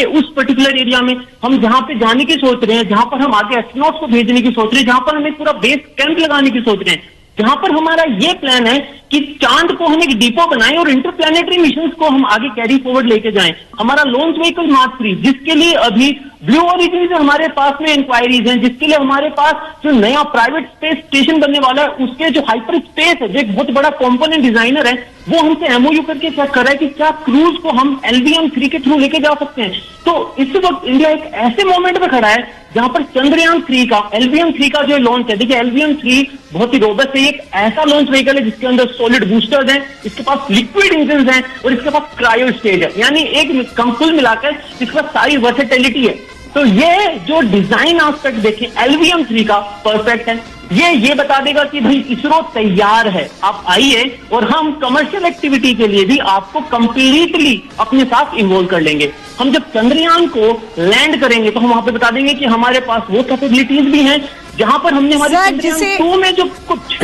के उस particular area में हम जहां पे जाने की सोच रहे हैं, जहां पर हम आगे एस्ट्रोनॉट्स को भेजने की सोच रहे हैं, जहां पर हम एक पूरा बेस कैंप लगाने की सोच रहे हैं, जहां पर हमारा ये प्लान है कि चांद को हम एक डिपो बनाएं और इंटरप्लैनेटरी मिशंस को हम आगे कैरी फॉरवर्ड लेके जाएं। हमारा लॉन्च व्हीकल मार्क 3, जिसके लिए अभी ब्लू ओरिजिन से हमारे पास में इंक्वायरीज हैं, जिसके लिए हमारे पास जो नया प्राइवेट स्पेस स्टेशन बनने वाला है, उसके जो हाइपर स्पेस है, जो एक बहुत बड़ा कंपोनेंट डिजाइनर है, वो हमसे एमओयू करके चेक कर रहा है कि क्या क्रूज को हम LVM-3 के थ्रू लेके जा सकते हैं। तो इस वक्त इंडिया एक ऐसे मोमेंट पे खड़ा है जहां पर चंद्रयान 3 का LVM-3 का जो लॉन्च है, देखिए LVM-3 बहुत ही रोबस्ट है, एक ऐसा लॉन्च व्हीकल है जिसके अंदर सॉलिड बूस्टर्स हैं, इसके पास लिक्विड इंजन हैं और इसके पास क्रायो स्टेज है, यानी एक कुल मिलाकर इसके पास सारी वर्सेटिलिटी है। तो ये जो डिजाइन एस्पेक्ट देखें LVM-3 का परफेक्ट है। ये बता देगा कि भाई इसरो तैयार है, आप आइए और हम कमर्शियल एक्टिविटी के लिए भी आपको कंप्लीटली अपने साथ इन्वॉल्व कर लेंगे। हम जब चंद्रयान को लैंड करेंगे तो हम वहां पे बता देंगे कि हमारे पास वो कैपेबिलिटीज भी हैं जहां पर हमने हमारे चंद्रयान 2 में जो कुछ।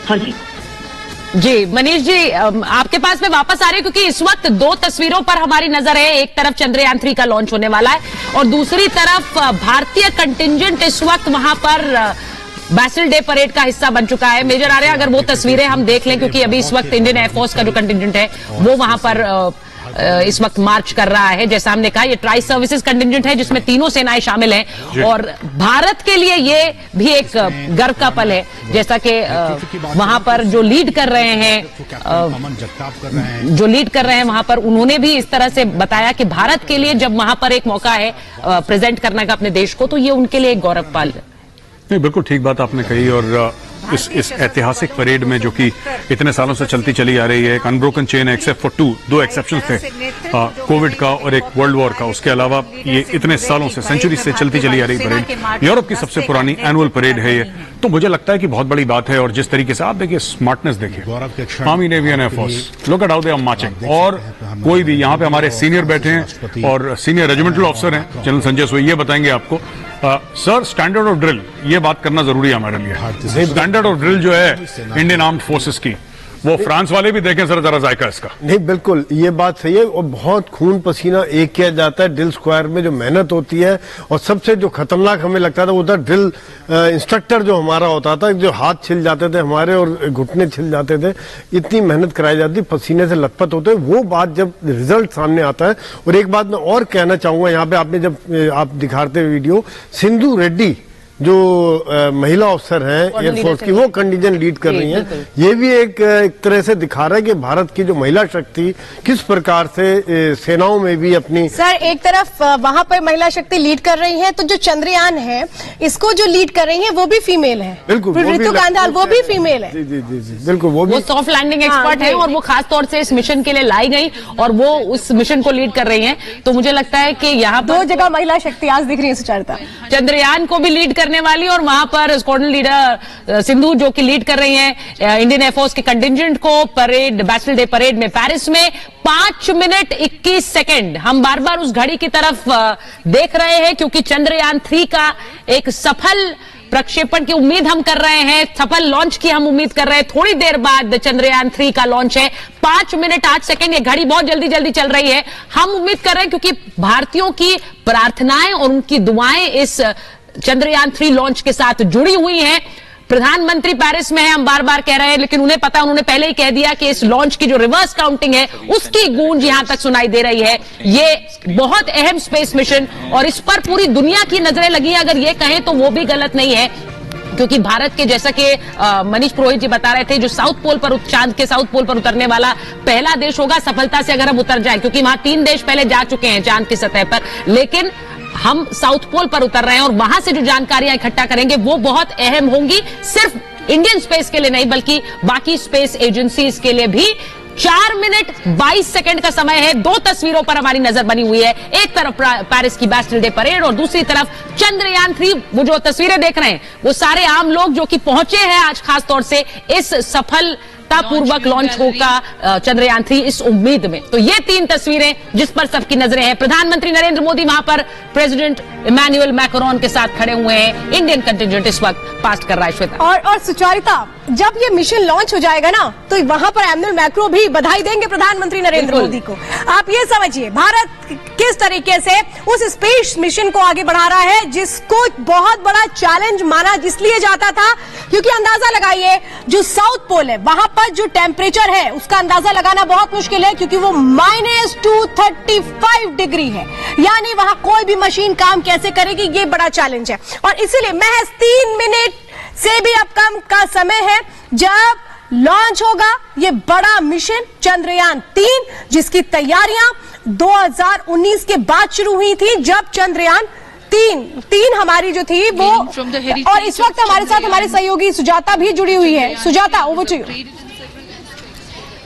हाँ जी मनीष जी, आपके पास में वापस आ रही है क्योंकि इस वक्त दो तस्वीरों पर हमारी नजर है। एक तरफ चंद्रयान 3 का लॉन्च होने वाला है और दूसरी तरफ भारतीय कंटिंजेंट इस वक्त वहां पर बैसिल डे परेड का हिस्सा बन चुका है। मेजर आर्या, अगर वो तस्वीरें हम देख लें, क्योंकि अभी इस वक्त इंडियन एयरफोर्स का जो कंटिंजेंट है वो वहां पर इस वक्त मार्च कर रहा है। जैसा हमने कहा, ये ट्राई सर्विसेज कंटिंजेंट है जिसमें तीनों सेनाएं शामिल हैं और भारत के लिए ये भी एक गर्व का पल है, जैसा कि वहां पर जो लीड कर रहे हैं वहां पर उन्होंने भी इस तरह से बताया कि भारत के लिए जब वहां पर एक मौका है प्रेजेंट करने का अपने देश को, तो ये उनके लिए एक गौरव पल है। नहीं, बिल्कुल ठीक बात आपने कही। और इस ऐतिहासिक परेड में जो कि इतने सालों से चलती चली आ रही है, एक अनब्रोकन चेन है एक्सेप्ट फॉर 2 एक्सेप्शन थे, कोविड का और एक वर्ल्ड वॉर का। उसके अलावा ये इतने सालों से, सेंचुरी से चलती चली आ रही परेड यूरोप की सबसे पुरानी एनुअल परेड है ये। तो मुझे लगता है कि बहुत बड़ी बात है। और जिस तरीके से आप देखिए, स्मार्टनेस देखिए, army, navy and air force, look at how they are marching. और कोई भी यहाँ पे हमारे सीनियर बैठे हैं और सीनियर रेजिमेंटल ऑफिसर हैं, जनरल संजय सोई, ये बताएंगे आपको सर स्टैंडर्ड ऑफ ड्रिल, ये बात करना जरूरी है हमारे लिए। स्टैंडर्ड ऑफ ड्रिल जो है इंडियन आर्म्ड फोर्सेस की, वो फ्रांस वाले भी देखें सर जरा जायका इसका। नहीं, बिल्कुल ये बात सही है। और बहुत खून पसीना एक किया जाता है ड्रिल स्क्वायर में, जो मेहनत होती है। और सबसे जो खतरनाक हमें लगता था उधर ड्रिल इंस्ट्रक्टर जो हमारा होता था, जो हाथ छिल जाते थे हमारे और घुटने छिल जाते थे, इतनी मेहनत कराई जाती, पसीने से लथपथ होते। वो बात जब रिजल्ट सामने आता है। और एक बात मैं और कहना चाहूंगा, यहाँ पे आपने जब आप दिखाते वीडियो, सिंधु रेड्डी जो महिला अफसर हैं एयरफोर्स की, वो कंटिजेंट लीड कर रही हैं। ये भी एक तरह से दिखा रहा है कि भारत की जो महिला शक्ति किस प्रकार से सेनाओं में भी अपनी। सर, एक तरफ वहां पर महिला शक्ति लीड कर रही है, तो जो चंद्रयान है इसको जो लीड कर रही है वो भी फीमेल है। बिल्कुल, ऋतु गांधाल वो भी फीमेल है। जी, बिल्कुल, वो सॉफ्ट लैंडिंग एक्सपर्ट है और वो खास तौर से इस मिशन के लिए लाई गई और वो उस मिशन को लीड कर रही है। तो मुझे लगता है कि यहाँ दो जगह महिला शक्ति आज दिख रही है सुचारिता। चंद्रयान को भी लीड करने वाली और वहां पर स्क्वाड्रन लीडर सिंधु जो कि लीड कर रही हैं इंडियन एयरफोर्स के कंटिंजेंट को परेड, बैसिल डे परेड में पेरिस में 5 मिनट 21 सेकंड। हम बार बार उस घड़ी की तरफ देख रहे हैं क्योंकि चंद्रयान 3 का एक सफल प्रक्षेपण की उम्मीद हम कर रहे हैं, सफल लॉन्च की हम उम्मीद कर रहे हैं। थोड़ी देर बाद चंद्रयान 3 का लॉन्च है, 5 मिनट 8 सेकंड। ये घड़ी बहुत जल्दी जल्दी चल रही है। हम उम्मीद कर रहे हैं क्योंकि भारतीयों की प्रार्थनाएं और उनकी दुआएं इस चंद्रयान 3 लॉन्च के साथ जुड़ी हुई हैं। प्रधानमंत्री पेरिस में है, हम बार बार कह रहे हैं, लेकिन उन्हें पता, उन्होंने पहले ही कह दिया कि इस लॉन्च की जो रिवर्स काउंटिंग है उसकी गूंज यहां तक सुनाई दे रही है। ये बहुत अहम स्पेस मिशन और इस पर पूरी दुनिया की नजरें लगी हैं, अगर ये कहें तो वो भी गलत नहीं है। क्योंकि भारत के, जैसा कि मनीष पुरोहित जी बता रहे थे, जो साउथ पोल पर, चांद के साउथ पोल पर उतरने वाला पहला देश होगा सफलता से अगर हम उतर जाए, क्योंकि वहां 3 देश पहले जा चुके हैं चांद की सतह पर, लेकिन हम साउथ पोल पर उतर रहे हैं और वहां से जो जानकारियां इकट्ठा करेंगे वो बहुत अहम होंगी, सिर्फ इंडियन स्पेस के लिए नहीं बल्कि बाकी स्पेस एजेंसीज के लिए भी। 4 मिनट 22 सेकंड का समय है। 2 तस्वीरों पर हमारी नजर बनी हुई है, एक तरफ पेरिस की बैसिल डे परेड और दूसरी तरफ चंद्रयान 3। वो जो तस्वीरें देख रहे हैं वो सारे आम लोग जो कि पहुंचे हैं आज खास तौर से इस सफलतापूर्वक लॉन्च होगा चंद्रयान 3 इस उम्मीद में। तो ये 3 तस्वीरें जिस पर सबकी नजरें हैं। प्रधानमंत्री नरेंद्र मोदी वहां पर प्रेसिडेंट इमैनुअल मैक्रोन के साथ खड़े हुए हैं। इंडियन कंटिंजेंट इस वक्त पास्ट कर रहा है। श्वेता और सुचारिता, जब ये मिशन लॉन्च हो जाएगा ना, तो वहां पर एमनुअल मैक्रो भी बधाई देंगे प्रधानमंत्री नरेंद्र मोदी को। आप ये समझिए भारत किस तरीके से उस स्पेस मिशन को आगे बढ़ा रहा है, जिसको बहुत बड़ा चैलेंज माना इसलिए जाता था क्योंकि अंदाजा लगाइए, जो साउथ पोल है वहां पर जो टेम्परेचर है उसका अंदाजा लगाना बहुत मुश्किल है, क्योंकि वो -235 डिग्री है। यानी वहां कोई भी मशीन काम कैसे करेगी, ये बड़ा चैलेंज है। और इसीलिए महज 3 मिनट से भी अब कम का समय है जब लॉन्च होगा ये बड़ा मिशन चंद्रयान 3, जिसकी तैयारियां 2019 के बाद शुरू हुई थी, जब चंद्रयान तीन हमारी जो थी वो, और इस वक्त हमारे साथ हमारे सहयोगी सुजाता भी जुड़ी हुई है। Sujata, over to you.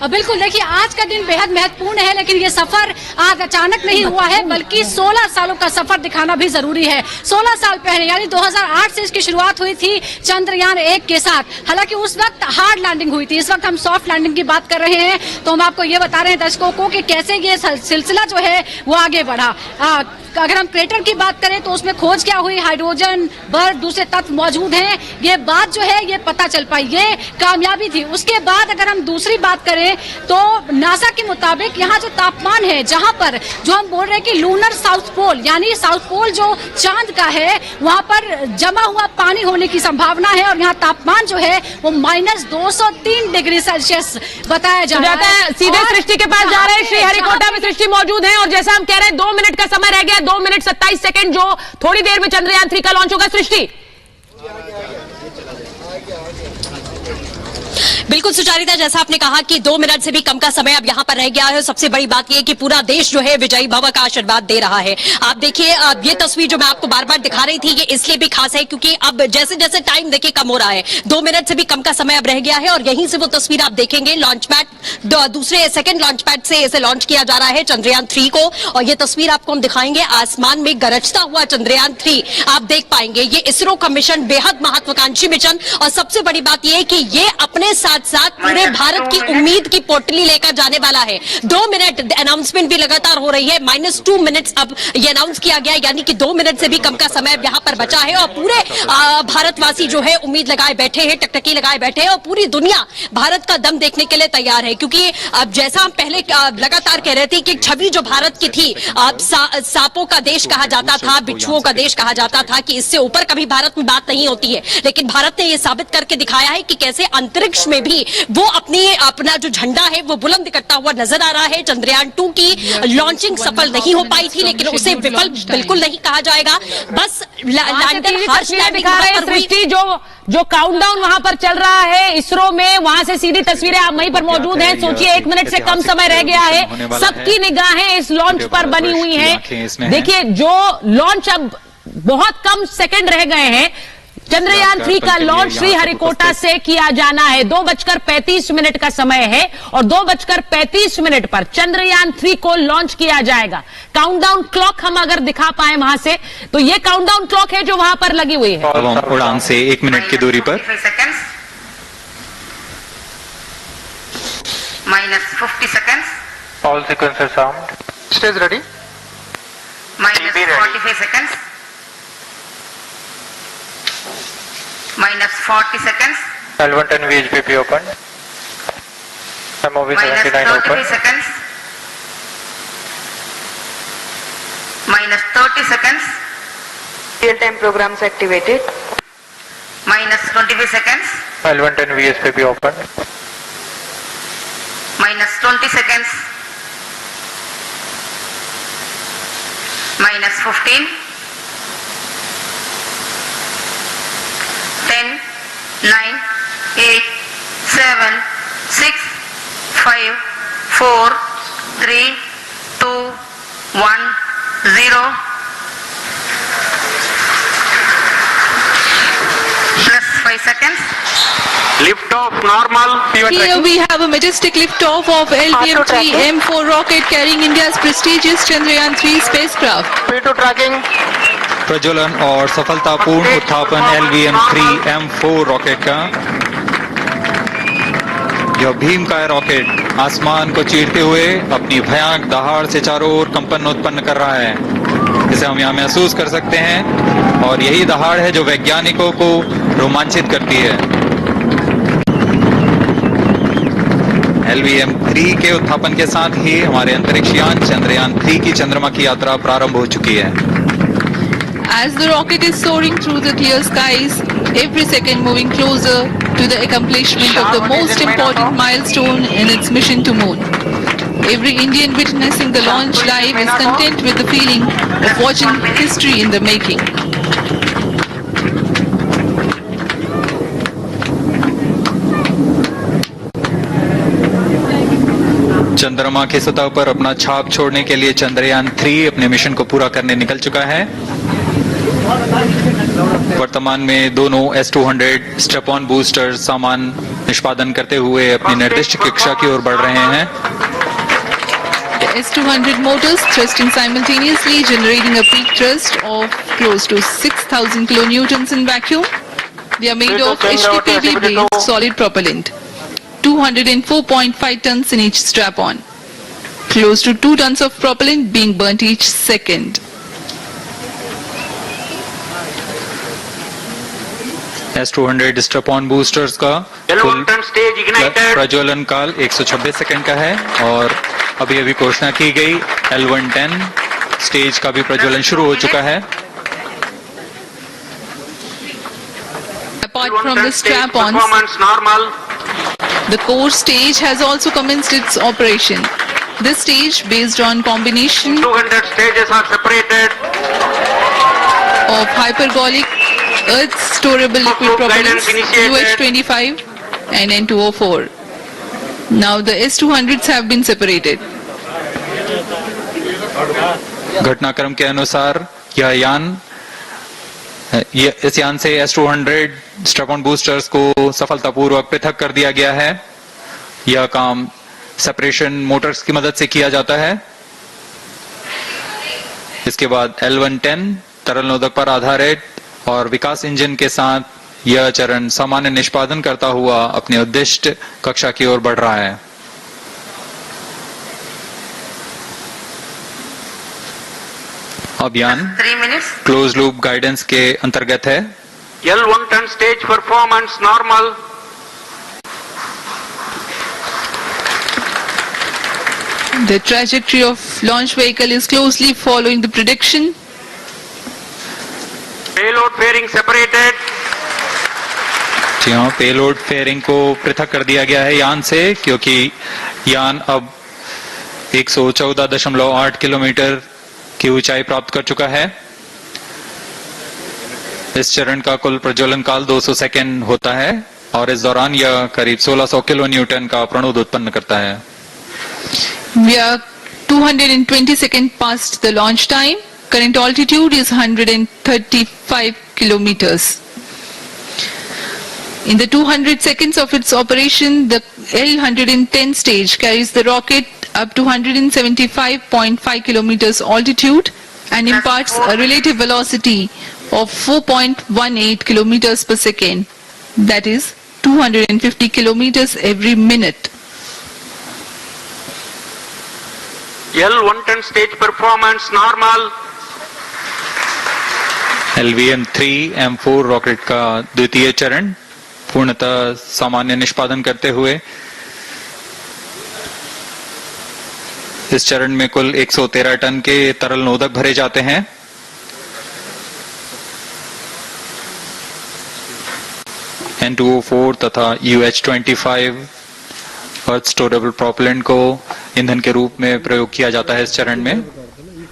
बिल्कुल, देखिए आज का दिन बेहद महत्वपूर्ण है, लेकिन ये सफर आज अचानक नहीं हुआ है, बल्कि 16 सालों का सफर दिखाना भी जरूरी है। 16 साल पहले यानी 2008 से इसकी शुरुआत हुई थी चंद्रयान 1 के साथ। हालांकि उस वक्त हार्ड लैंडिंग हुई थी, इस वक्त हम सॉफ्ट लैंडिंग की बात कर रहे हैं। तो हम आपको ये बता रहे हैं दर्शकों को कि कैसे ये सिलसिला जो है वो आगे बढ़ा। अगर हम क्रेटर की बात करें तो उसमें खोज क्या हुई, हाइड्रोजन, बर्फ, दूसरे तत्व मौजूद हैं, ये बात जो है ये पता चल पाई, ये कामयाबी थी। उसके बाद अगर हम दूसरी बात करें तो नासा के मुताबिक यहाँ जो तापमान है, जहां पर जो हम बोल रहे हैं कि लूनर साउथ पोल, यानी साउथ पोल जो चांद का है, वहां पर जमा हुआ पानी होने की संभावना है, और यहाँ तापमान जो है वो -203 डिग्री सेल्सियस बताया जा रहा है। सीधे सृष्टि के पास जा रहे हैं, श्रीहरिकोटा में सृष्टि मौजूद है, और जैसा हम कह रहे हैं 2 मिनट का समय रह गया, 2 मिनट 27 सेकंड, जो थोड़ी देर में चंद्रयान 3 का लॉन्च होगा। सृष्टि, बिल्कुल सुचारिता, जैसा आपने कहा कि 2 मिनट से भी कम का समय अब यहाँ पर रह गया है। सबसे बड़ी बात यह है कि पूरा देश जो है विजयी भव का आशीर्वाद दे रहा है। आप देखिए, ये तस्वीर जो मैं आपको बार बार दिखा रही थी, ये इसलिए भी खास है क्योंकि अब जैसे जैसे टाइम देखिए कम हो रहा है, 2 मिनट से भी कम का समय अब रह गया है, और यहीं से वो तस्वीर आप देखेंगे। लॉन्च पैड, दूसरे सेकंड लॉन्च पैड से इसे लॉन्च किया जा रहा है चंद्रयान 3 को, और ये तस्वीर आपको हम दिखाएंगे। आसमान में गरजता हुआ चंद्रयान 3 आप देख पाएंगे। ये इसरो का मिशन, बेहद महत्वाकांक्षी मिशन, और सबसे बड़ी बात यह है कि ये अपने साथ साथ पूरे भारत की उम्मीद की पोटली लेकर जाने वाला है। 2 मिनट अनाउंसमेंट भी लगातार हो रही है, -2 मिनट अब ये अनाउंस किया गया, यानी कि 2 मिनट से भी कम का समय अब यहाँ पर बचा है, और पूरे भारतवासी जो है उम्मीद लगाए बैठे हैं, टकटकी लगाए बैठे हैं, और पूरी दुनिया भारत का दम देखने के लिए तैयार है। क्योंकि अब जैसा हम पहले लगातार कह रहे थे कि छवि जो भारत की थी, सांपों का देश कहा जाता था, बिच्छुओं का देश कहा जाता था, कि इससे ऊपर कभी भारत में बात नहीं होती है, लेकिन भारत ने यह साबित करके दिखाया है कि कैसे अंतरिक्ष में भी वो अपना जो झंडा है वो बुलंद करता हुआ नजर आ रहा है। चंद्रयान 2 की लॉन्चिंग सफल नहीं हो पाई थी, लेकिन उसे विफल बिल्कुल नहीं कहा जाएगा। बस लैंडर हार्श लैंडिंग सृष्टि, जो काउंटडाउन वहां पर चल रहा है इसरो में, वहां से सीधी तस्वीरें आप वहीं पर मौजूद हैं। सोचिए 1 मिनट से कम समय रह गया है, सबकी निगाहें इस लॉन्च पर बनी हुई हैं। देखिए, जो लॉन्च अब बहुत कम सेकंड रह गए हैं, चंद्रयान 3 का लॉन्च श्रीहरिकोटा से किया जाना है। 2:35 का समय है, और 2:35 पर चंद्रयान 3 को लॉन्च किया जाएगा। काउंटडाउन क्लॉक हम अगर दिखा पाए वहां से, तो ये काउंटडाउन क्लॉक है जो वहां पर लगी हुई है। उड़ान से 1 मिनट की दूरी पर -50 seconds. All sequencers armed, stage ready, -45 seconds. -40 seconds. L110 VHPP open, MOV 79 open, -33 seconds. -30 seconds. Real-time programs activated. -25 seconds. L110 VHPP open, -20 seconds. -15. 10, 9, 8, 7, 6, 5, 4, 3, 2, 1, 0. Plus 5 seconds. lift off normal. Here we have a majestic lift-off of LVM-3 M4 rocket carrying India's prestigious Chandrayaan 3 spacecraft. P2 tracking, प्रज्वलन और सफलतापूर्ण उत्थापन LVM-3 M4 rocket का। यह भीमकाय rocket आसमान को चीरते हुए अपनी भयानक दहाड़ से चारों ओर कंपन उत्पन्न कर रहा है, जिसे हम यहाँ महसूस कर सकते हैं, और यही दहाड़ है जो वैज्ञानिकों को रोमांचित करती है। LVM-3 के उत्थापन के साथ ही हमारे अंतरिक्ष यान चंद्रयान 3 की चंद्रमा की यात्रा प्रारंभ हो चुकी है। As the rocket is soaring through the clear skies, every second moving closer to the accomplishment of the most important milestone in its mission to moon. Every Indian witnessing the launch live is content with the feeling of watching history in the making. चंद्रमा की सतह पर अपना छाप छोड़ने के लिए चंद्रयान 3 अपने मिशन को पूरा करने निकल चुका है। वर्तमान में दोनों S-200 स्टेप ऑन बूस्टर सामान निष्पादन करते हुए अपनी निर्दिष्ट कक्षा की ओर बढ़ रहे हैं। The S-200 motors thrusting simultaneously, generating a peak thrust of close to 6,000 kilonewtons in vacuum. They are made of HTPV-based solid propellant. 204.5 tons in each strap-on. Close to 2 tons of propellant being burnt each second. S-200 step-on boosters का कुल प्रज्वलन काल 126 second का है और अभी अभी घोषणा की गई L110 स्टेज का भी प्रज्वलन शुरू हो चुका है। Apart from the strap-ons, the core stage has also commenced its operation. This stage, based on combination 200 stages are separated. of hypergolic Earth storable liquid propellants UH-25 and N2O4. Now the S-200s have been separated. घटनाक्रम के अनुसार इस यान से S-200 step-on boosters को सफलतापूर्वक पृथक कर दिया गया है। यह काम सेपरेशन मोटर्स की मदद से किया जाता है। इसके बाद L110 तरल नोदक पर आधारित और विकास इंजन के साथ यह चरण सामान्य निष्पादन करता हुआ अपने उद्दिष्ट कक्षा की ओर बढ़ रहा है। अभियान क्लोज लूप गाइडेंस के अंतर्गत है। L110 stage performance normal. The trajectory of launch vehicle is closely following the prediction. Payload fairing separated. जी हाँ, पेलोड फेयरिंग को पृथक कर दिया गया है यान से, क्योंकि यान अब 114.8 किलोमीटर की ऊंचाई प्राप्त कर चुका है। इस चरण का कुल प्रज्वलन काल 200 सेकेंड होता है और इस दौरान यह करीब 1600 किलो न्यूटन का प्रणोद उत्पन्न करता है। We are 220 seconds past the launch time. Current altitude is 135 kilometers. In the 200 seconds of its operation, the L110 stage carries the rocket up to 175.5 kilometers altitude and imparts a relative velocity of 4.18 kilometers per second. That is 250 kilometers every minute. L110 stage performance normal. LVM-3 M4 rocket का द्वितीय चरण पूर्णतः सामान्य निष्पादन करते हुए इस चरण में कुल 113 टन के तरल नोदक भरे जाते हैं। N2O4 तथा UH-25 अर्थ स्टोरेबल प्रोपेलेंट को ईंधन के रूप में प्रयोग किया जाता है इस चरण में।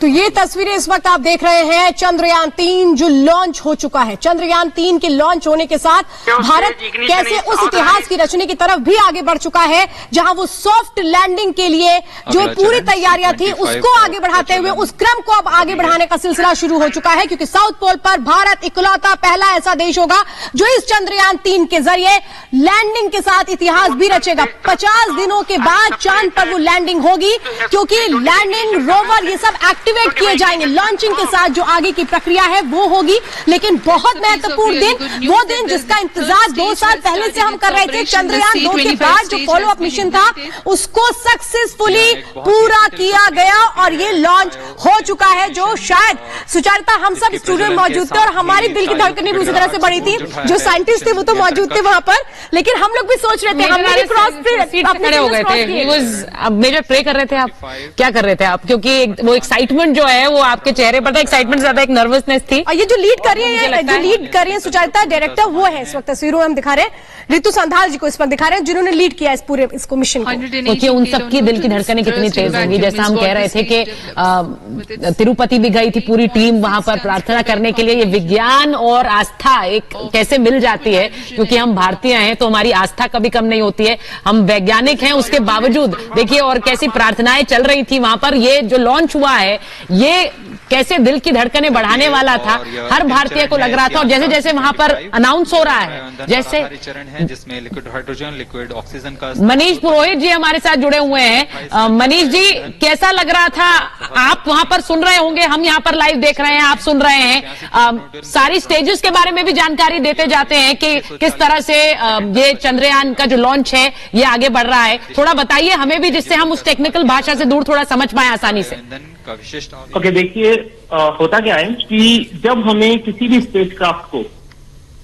तो ये तस्वीरें इस वक्त आप देख रहे हैं चंद्रयान 3 जो लॉन्च हो चुका है। चंद्रयान 3 के लॉन्च होने के साथ भारत कैसे उस इतिहास की रचने की तरफ भी आगे बढ़ चुका है, जहां वो सॉफ्ट लैंडिंग के लिए जो पूरी तैयारियां थी उसको आगे बढ़ाते हुए उस क्रम को अब आगे बढ़ाने का सिलसिला शुरू हो चुका है, क्योंकि साउथ पोल पर भारत इकलौता पहला ऐसा देश होगा जो इस चंद्रयान 3 के जरिए लैंडिंग के साथ इतिहास भी रचेगा। 50 दिनों के बाद चांद पर वो लैंडिंग होगी, क्योंकि लैंडिंग रोवर ये सब एक्टिव एक्टिवेट किए जाएंगे। लॉन्चिंग के साथ जो आगे की प्रक्रिया है वो होगी, लेकिन बहुत महत्वपूर्ण दिन, वो दिन जिसका इंतजार 2 साल पहले से हम कर रहे थे। चंद्रयान 2 के बाद जो फॉलो अप मिशन था उसको सक्सेसफुली पूरा किया गया और ये लॉन्च हो चुका है, जो शायद सुचारिता हम सब स्टूडियो में मौजूद थे और हमारी दिल की धड़कनें भी उसी तरह से बढ़ी थी। जो साइंटिस्ट थे वो तो मौजूद थे वहां पर, लेकिन हम लोग भी सोच रहे थे, हमने भी क्रॉस खड़े हो गए थे। अब मेजर प्रे कर रहे थे आप, क्या कर रहे थे आप? क्योंकि वो एक्साइटमेंट जो है वो आपके चेहरे पर था, एक्साइटमेंट ज्यादा एक नर्वसनेस थी। और ये जो लीड कर रही है सुचारिता डायरेक्टर, वो है इस वक्त तस्वीरों में हम दिखा रहे हैं, रितु संधाल जी को इस पर दिखा रहे हैं, जिन्होंने लीड किया इस पूरे इसको मिशन को। क्योंकि उन सबकी दिल की धड़कनें कितनी तेज होंगी। जैसा हम कह रहे थे कि तिरुपति भी गई थी पूरी टीम वहां पर प्रार्थना करने के लिए। ये विज्ञान और आस्था एक कैसे मिल जाती है, क्योंकि हम भारतीय हैं तो हमारी आस्था कभी कम नहीं होती है। हम वैज्ञानिक हैं, उसके बावजूद देखिए और कैसी प्रार्थनाएं चल रही थी वहां पर। ये जो लॉन्च हुआ है ये कैसे दिल की धड़कनें बढ़ाने वाला था, हर भारतीय को लग रहा था। और जैसे जैसे वहां पर अनाउंस हो रहा है, जैसे जिसमें लिक्विड हाइड्रोजन, लिक्विड ऑक्सीजन का। मनीष पुरोहित जी हमारे साथ जुड़े हुए हैं। मनीष जी, कैसा लग रहा था? आप वहां पर सुन रहे होंगे, हम यहाँ पर लाइव देख रहे हैं, आप सुन रहे हैं। सारी स्टेजेस के बारे में भी जानकारी देते जाते हैं कि किस तरह से ये चंद्रयान का जो लॉन्च है ये आगे बढ़ रहा है। थोड़ा बताइए हमें भी, जिससे हम उस टेक्निकल भाषा से दूर थोड़ा समझ पाए आसानी से। ओके, देखिए होता क्या है कि जब हमें किसी भी स्पेसक्राफ्ट को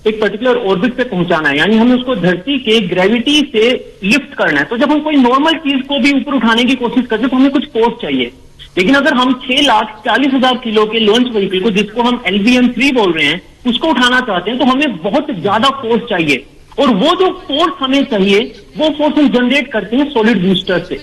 एक पर्टिकुलर ऑर्बिट पे पहुंचाना है, यानी हमें उसको धरती के ग्रेविटी से लिफ्ट करना है, तो जब हम कोई नॉर्मल चीज को भी ऊपर उठाने की कोशिश करते हैं तो हमें कुछ फोर्स चाहिए। लेकिन अगर हम 6,40,000 किलो के लॉन्च व्हीकल को, जिसको हम LVM-3 बोल रहे हैं, उसको उठाना चाहते हैं तो हमें बहुत ज्यादा फोर्स चाहिए। और वो जो फोर्स हमें चाहिए वो फोर्स हम जनरेट करते हैं सॉलिड बूस्टर से।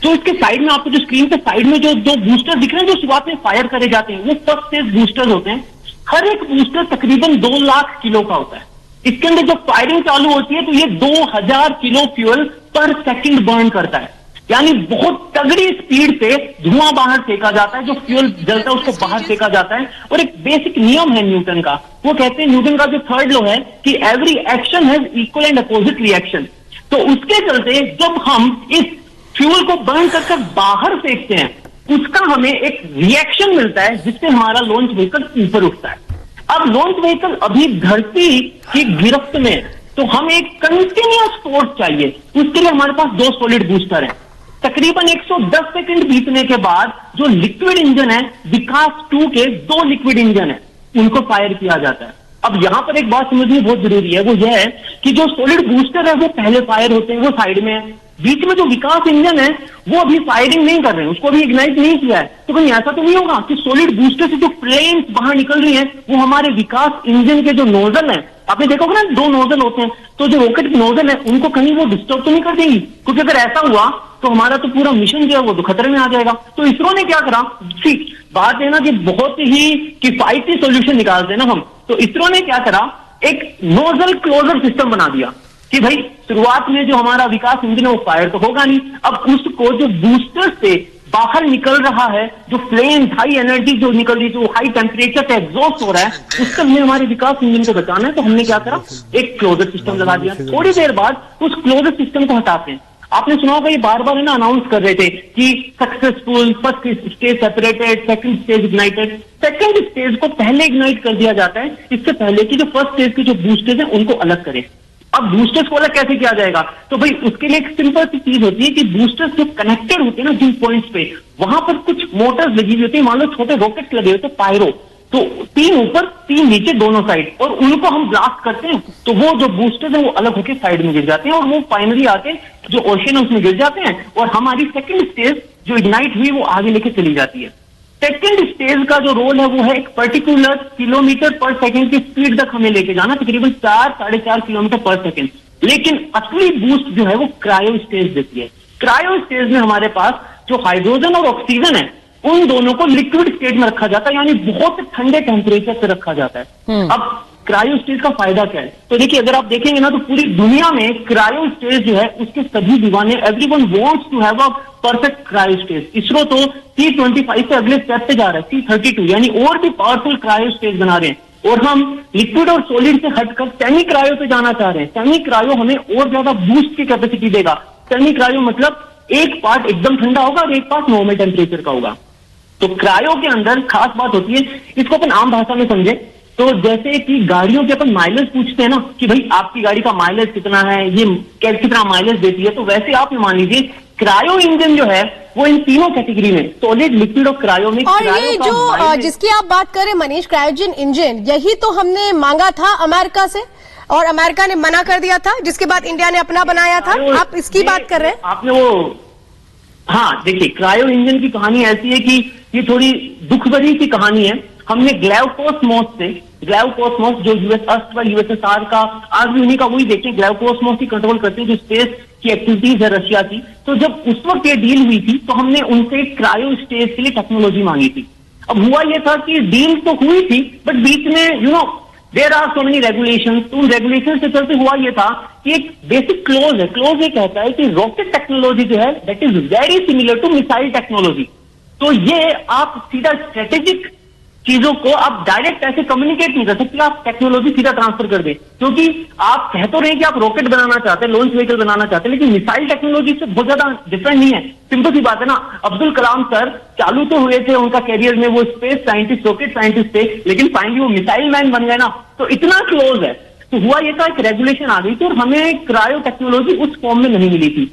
तो इसके साइड में आपको जो स्क्रीन के साइड में जो बूस्टर दिख रहे हैं, जो शुरुआत में फायर करे जाते हैं, वो फर्स्ट स्टेज बूस्टर्स होते हैं। हर एक बूस्टर तकरीबन 2 लाख किलो का होता है। इसके अंदर जब फायरिंग चालू होती है तो ये 2000 किलो फ्यूल पर सेकंड बर्न करता है, यानी बहुत तगड़ी स्पीड से धुआं बाहर फेंका जाता है। जो फ्यूल जलता है उसको बाहर फेंका जाता है। और एक बेसिक नियम है न्यूटन का, वो कहते हैं, न्यूटन का जो 3rd लॉ है कि every action has equal and opposite reaction. तो उसके चलते जब हम इस फ्यूल को बर्न कर बाहर फेंकते हैं, उसका हमें एक रिएक्शन मिलता है जिससे हमारा लॉन्च व्हीकल ऊपर उठता है। अब लॉन्च व्हीकल अभी धरती की गिरफ्त में, तो हमें एक कंटिन्यूअस फोर्स चाहिए। उसके लिए हमारे पास 2 सॉलिड बूस्टर हैं। तकरीबन 110 सेकंड बीतने के बाद जो लिक्विड इंजन है, विकास 2 के 2 लिक्विड इंजन है, उनको फायर किया जाता है। अब यहां पर एक बात समझनी बहुत जरूरी है, वो यह है कि जो सॉलिड बूस्टर है वो पहले फायर होते हैं, वो साइड में है। बीच में जो विकास इंजन है वो अभी फायरिंग नहीं कर रहे हैं, उसको अभी इग्नाइट नहीं किया है। तो कहीं ऐसा तो नहीं होगा कि सॉलिड बूस्टर से जो फ्लेम्स बाहर निकल रही हैं वो हमारे विकास इंजन के जो नोजल है, आपने देखा होगा ना 2 नोजल होते हैं, तो जो रॉकेट के नोजल है उनको कहीं वो डिस्टर्ब तो नहीं कर देंगी? क्योंकि अगर ऐसा हुआ तो हमारा तो पूरा मिशन जो है वो तो खतरे में आ जाएगा। तो इसरो ने क्या करा, बात है ना कि बहुत ही किफायती सोल्यूशन निकालते हैं ना हम, तो इसरो ने क्या करा, एक नोजल क्लोजर सिस्टम बना दिया कि भाई शुरुआत में जो हमारा विकास इंजन है वो फायर तो होगा नहीं। अब उसको जो बूस्टर से बाहर निकल रहा है, जो फ्लेम हाई एनर्जी जो निकल रही है, जो हाई टेम्परेचर पे एग्जॉस्ट हो रहा है, उससे हमने हमारे विकास इंजन को बचाना है। तो हमने क्या करा, एक क्लोजर सिस्टम लगा दिया। थोड़ी देर बाद उस क्लोजर सिस्टम को हटाते हैं। आपने सुना होगा ये बार बार है ना अनाउंस कर रहे थे कि successful, first stage separated, second stage ignited. Second stage को पहले इग्नाइट कर दिया जाता है, इससे पहले कि जो फर्स्ट स्टेज के जो बूस्टर्स हैं उनको अलग करें। अब बूस्टर्स को अलग कैसे किया जाएगा, तो भाई उसके लिए एक सिंपल सी चीज होती है कि बूस्टर्स जो कनेक्टेड होते हैं ना जिन पॉइंट्स पे, वहां पर कुछ मोटर्स लगी हुई होती है, मान लो छोटे रॉकेट्स लगे होते हैं पायरो, तो 3 ऊपर 3 नीचे दोनों साइड, और उनको हम ब्लास्ट करते हैं तो वो जो बूस्टर्स हैं वो अलग होकर साइड में गिर जाते हैं और वो फाइनली आके जो ओशन है उसमें गिर जाते हैं और हमारी सेकंड स्टेज जो इग्नाइट हुई वो आगे लेके चली जाती है। सेकंड स्टेज का जो रोल है वो है एक पर्टिकुलर किलोमीटर पर सेकंड की स्पीड तक हमें लेके जाना, तकरीबन 4-4.5 किलोमीटर पर सेकंड। लेकिन असली बूस्ट जो है वो क्रायो स्टेज देती है। क्रायो स्टेज में हमारे पास जो हाइड्रोजन और ऑक्सीजन है उन दोनों को लिक्विड स्टेट में रखा जाता है, यानी बहुत ठंडे टेम्परेचर पे रखा जाता है। अब क्रायो स्टेज का फायदा क्या है, तो देखिए अगर आप देखेंगे ना तो पूरी दुनिया में क्रायो स्टेज जो है उसके सभी दीवाने, everyone wants to have a perfect cryo stage. ISRO तो C25 से अगले स्टेप पे जा रहा है, C32, यानी और भी पावरफुल क्रायो स्टेज बना रहे हैं। और हम लिक्विड और सॉलिड से हटकर सेमी क्रायो पे जाना चाह रहे हैं। सेमी क्रायो हमें और ज्यादा बूस्ट की कैपेसिटी देगा। सेमी क्रायो मतलब एक पार्ट एकदम ठंडा होगा और एक पार्ट नॉर्मल टेम्परेचर का होगा। तो क्रायो के अंदर खास बात होती है, इसको अपन आम भाषा में समझे तो जैसे कि गाड़ियों के अपन माइलेज पूछते हैं ना कि भाई आपकी गाड़ी का माइलेज कितना है, ये कितना माइलेज देती है, तो वैसे आप मान लीजिए क्रायो इंजन जो है वो इन तीनों कैटेगरी में सॉलिड, लिक्विड और क्रायो में। और ये जो जिसकी आप बात करें मनीष, क्रायोजन इंजन, यही तो हमने मांगा था अमेरिका से और अमेरिका ने मना कर दिया था, जिसके बाद इंडिया ने अपना बनाया था। आप इसकी बात कर रहे हैं? आपने वो, हाँ देखिए क्रायो इंजन की कहानी ऐसी है कि ये थोड़ी दुख भरी सी कहानी है। हमने ग्लाइकोस्मोस जो यूएसएसआर का, आज भी उन्हीं का वही देखिए, ग्लाइकोस्मोस ही कंट्रोल करते हैं जो स्पेस की एक्टिविटीज है रशिया की। तो जब उस वक्त ये डील हुई थी तो हमने उनसे क्रायो स्टेज के लिए टेक्नोलॉजी मांगी थी। अब हुआ ये था कि डील तो हुई थी बट बीच में there are so many regulations, तो उन रेगुलेशन से चलते हुआ ये था कि एक बेसिक क्लोज है, क्लोज ये कहता है कि रॉकेट टेक्नोलॉजी जो है that is very similar to missile technology. तो ये आप सीधा स्ट्रेटेजिक चीजों को आप डायरेक्ट ऐसे कम्युनिकेट नहीं कर सकते, आप टेक्नोलॉजी सीधा ट्रांसफर कर दें, क्योंकि आप कह तो रहे हैं कि आप रॉकेट बनाना चाहते हैं, लॉन्च व्हीकल बनाना चाहते हैं, लेकिन मिसाइल टेक्नोलॉजी से बहुत ज्यादा डिफरेंट नहीं है। सिंपल सी बात है ना, अब्दुल कलाम सर चालू तो हुए थे उनका कैरियर में वो स्पेस साइंटिस्ट, रॉकेट साइंटिस्ट थे, लेकिन फाइनली वो मिसाइल मैन बन गए ना, तो इतना क्लोज है। तो हुआ ये था, एक रेगुलेशन आ गई थी और हमें क्रायो टेक्नोलॉजी उस फॉर्म में नहीं मिली थी।